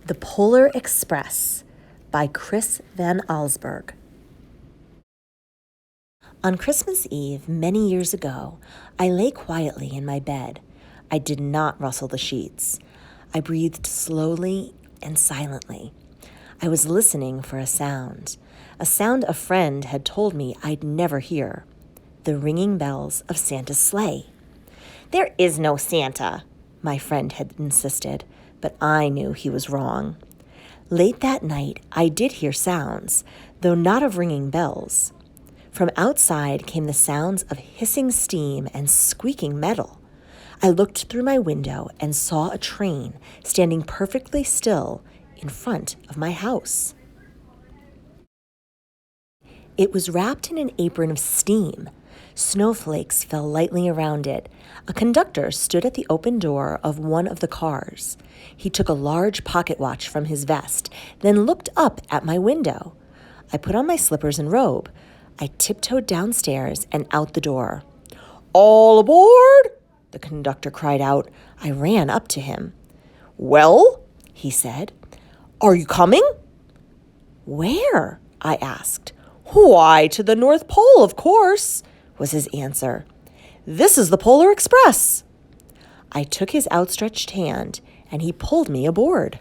The Polar Express by Chris Van Allsburg. On Christmas Eve, many years ago, I lay quietly in my bed. I did not rustle the sheets. I breathed slowly and silently. I was listening for a sound a friend had told me I'd never hear. The ringing bells of Santa's sleigh. "There is no Santa," my friend had insisted, but I knew he was wrong. Late that night, I did hear sounds, though not of ringing bells. From outside came the sounds of hissing steam and squeaking metal. I looked through my window and saw a train standing perfectly still in front of my house. It was wrapped in an apron of steam. Snowflakes fell lightly around it. A conductor stood at the open door of one of the cars. He took a large pocket watch from his vest, then looked up at my window. I put on my slippers and robe. I tiptoed downstairs and out the door. "All aboard!" the conductor cried out. I ran up to him. "Well," he said, "are you coming?" "Where?" I asked. "Why, to the North Pole, of course," was his answer. "This is the Polar Express." I took his outstretched hand, and he pulled me aboard.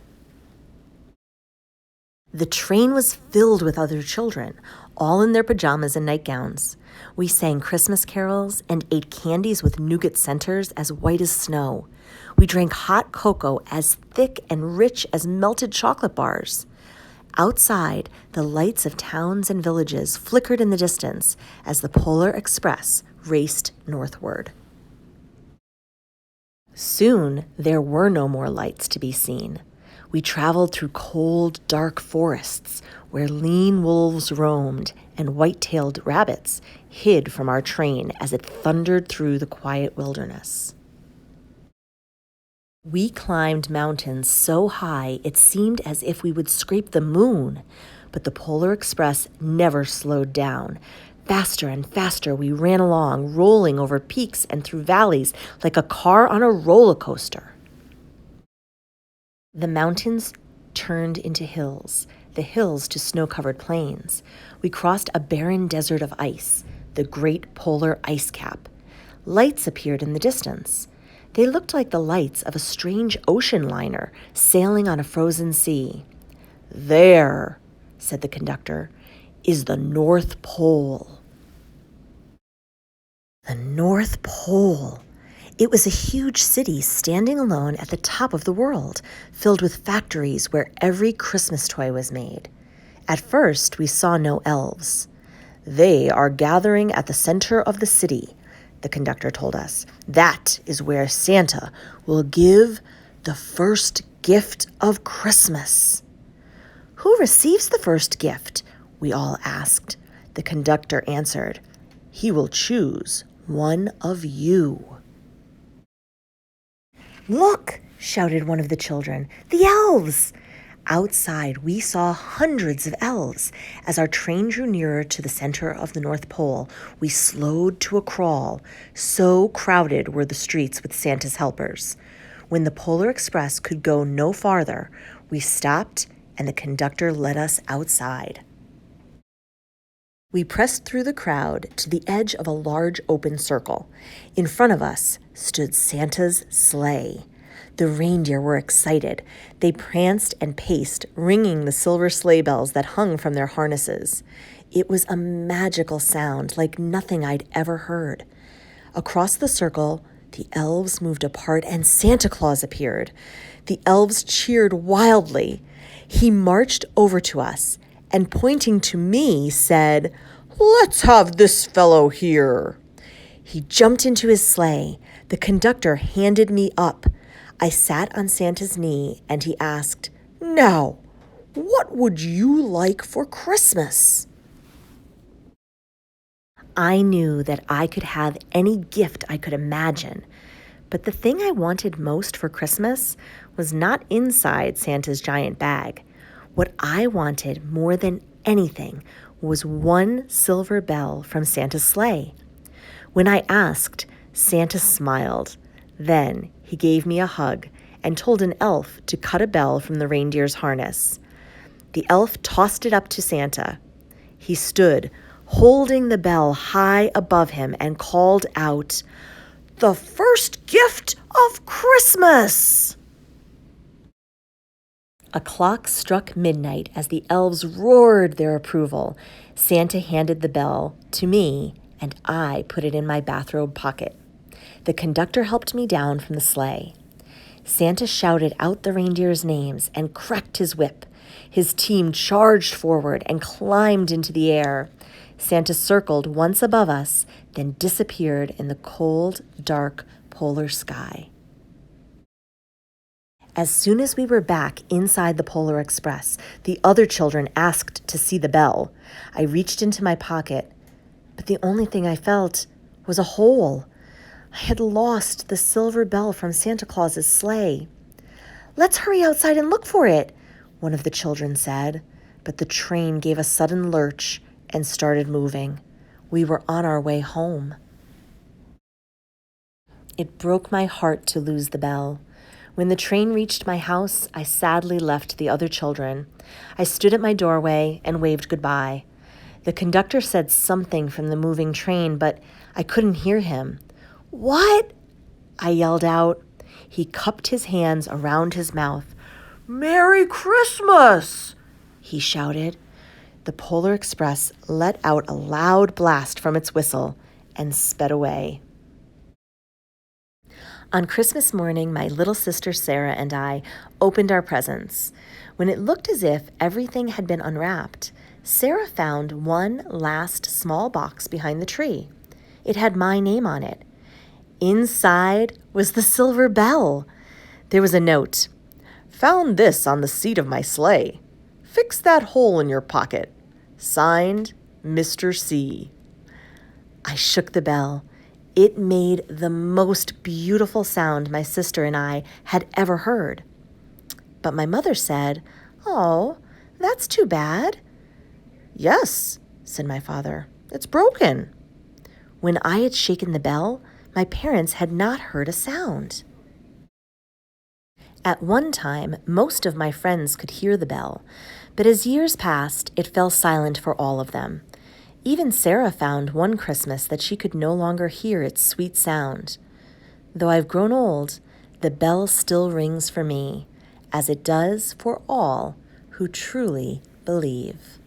The train was filled with other children, all in their pajamas and nightgowns. We sang Christmas carols and ate candies with nougat centers as white as snow. We drank hot cocoa as thick and rich as melted chocolate bars. Outside, the lights of towns and villages flickered in the distance as the Polar Express raced northward. Soon, there were no more lights to be seen. We traveled through cold, dark forests where lean wolves roamed and white-tailed rabbits hid from our train as it thundered through the quiet wilderness. We climbed mountains so high it seemed as if we would scrape the moon, but the Polar Express never slowed down. Faster and faster we ran along, rolling over peaks and through valleys like a car on a roller coaster. The mountains turned into hills, the hills to snow-covered plains. We crossed a barren desert of ice, the Great Polar Ice Cap. Lights appeared in the distance. They looked like the lights of a strange ocean liner sailing on a frozen sea. "There," said the conductor, "is the North Pole." The North Pole. It was a huge city standing alone at the top of the world, filled with factories where every Christmas toy was made. At first, we saw no elves. "They are gathering at the center of the city," the conductor told us. "That is where Santa will give the first gift of Christmas." "Who receives the first gift?" we all asked. The conductor answered, "He will choose one of you." "Look!" shouted one of the children. "The elves!" Outside, we saw hundreds of elves. As our train drew nearer to the center of the North Pole, we slowed to a crawl. So crowded were the streets with Santa's helpers. When the Polar Express could go no farther, we stopped and the conductor led us outside. We pressed through the crowd to the edge of a large open circle. In front of us stood Santa's sleigh. The reindeer were excited. They pranced and paced, ringing the silver sleigh bells that hung from their harnesses. It was a magical sound like nothing I'd ever heard. Across the circle, the elves moved apart and Santa Claus appeared. The elves cheered wildly. He marched over to us and pointing to me said, "Let's have this fellow here." He jumped into his sleigh. The conductor handed me up. I sat on Santa's knee and he asked, "Now, what would you like for Christmas?" I knew that I could have any gift I could imagine, but the thing I wanted most for Christmas was not inside Santa's giant bag. What I wanted more than anything was one silver bell from Santa's sleigh. When I asked, Santa smiled. Then he gave me a hug and told an elf to cut a bell from the reindeer's harness. The elf tossed it up to Santa. He stood, holding the bell high above him, and called out, "The first gift of Christmas!" A clock struck midnight as the elves roared their approval. Santa handed the bell to me, and I put it in my bathrobe pocket. The conductor helped me down from the sleigh. Santa shouted out the reindeers' names and cracked his whip. His team charged forward and climbed into the air. Santa circled once above us, then disappeared in the cold, dark polar sky. As soon as we were back inside the Polar Express, the other children asked to see the bell. I reached into my pocket, but the only thing I felt was a hole. I had lost the silver bell from Santa Claus's sleigh. "Let's hurry outside and look for it," one of the children said, but the train gave a sudden lurch and started moving. We were on our way home. It broke my heart to lose the bell. When the train reached my house, I sadly left the other children. I stood at my doorway and waved goodbye. The conductor said something from the moving train, but I couldn't hear him. "What?" I yelled out. He cupped his hands around his mouth. "Merry Christmas!" he shouted. The Polar Express let out a loud blast from its whistle and sped away. On Christmas morning, my little sister Sarah and I opened our presents. When it looked as if everything had been unwrapped, Sarah found one last small box behind the tree. It had my name on it. Inside was the silver bell. There was a note. "Found this on the seat of my sleigh. Fix that hole in your pocket. Signed, Mr. C." I shook the bell. It made the most beautiful sound my sister and I had ever heard. But my mother said, "Oh, that's too bad." "Yes," said my father, "it's broken." When I had shaken the bell, my parents had not heard a sound. At one time, most of my friends could hear the bell, but as years passed, it fell silent for all of them. Even Sarah found one Christmas that she could no longer hear its sweet sound. Though I've grown old, the bell still rings for me, as it does for all who truly believe.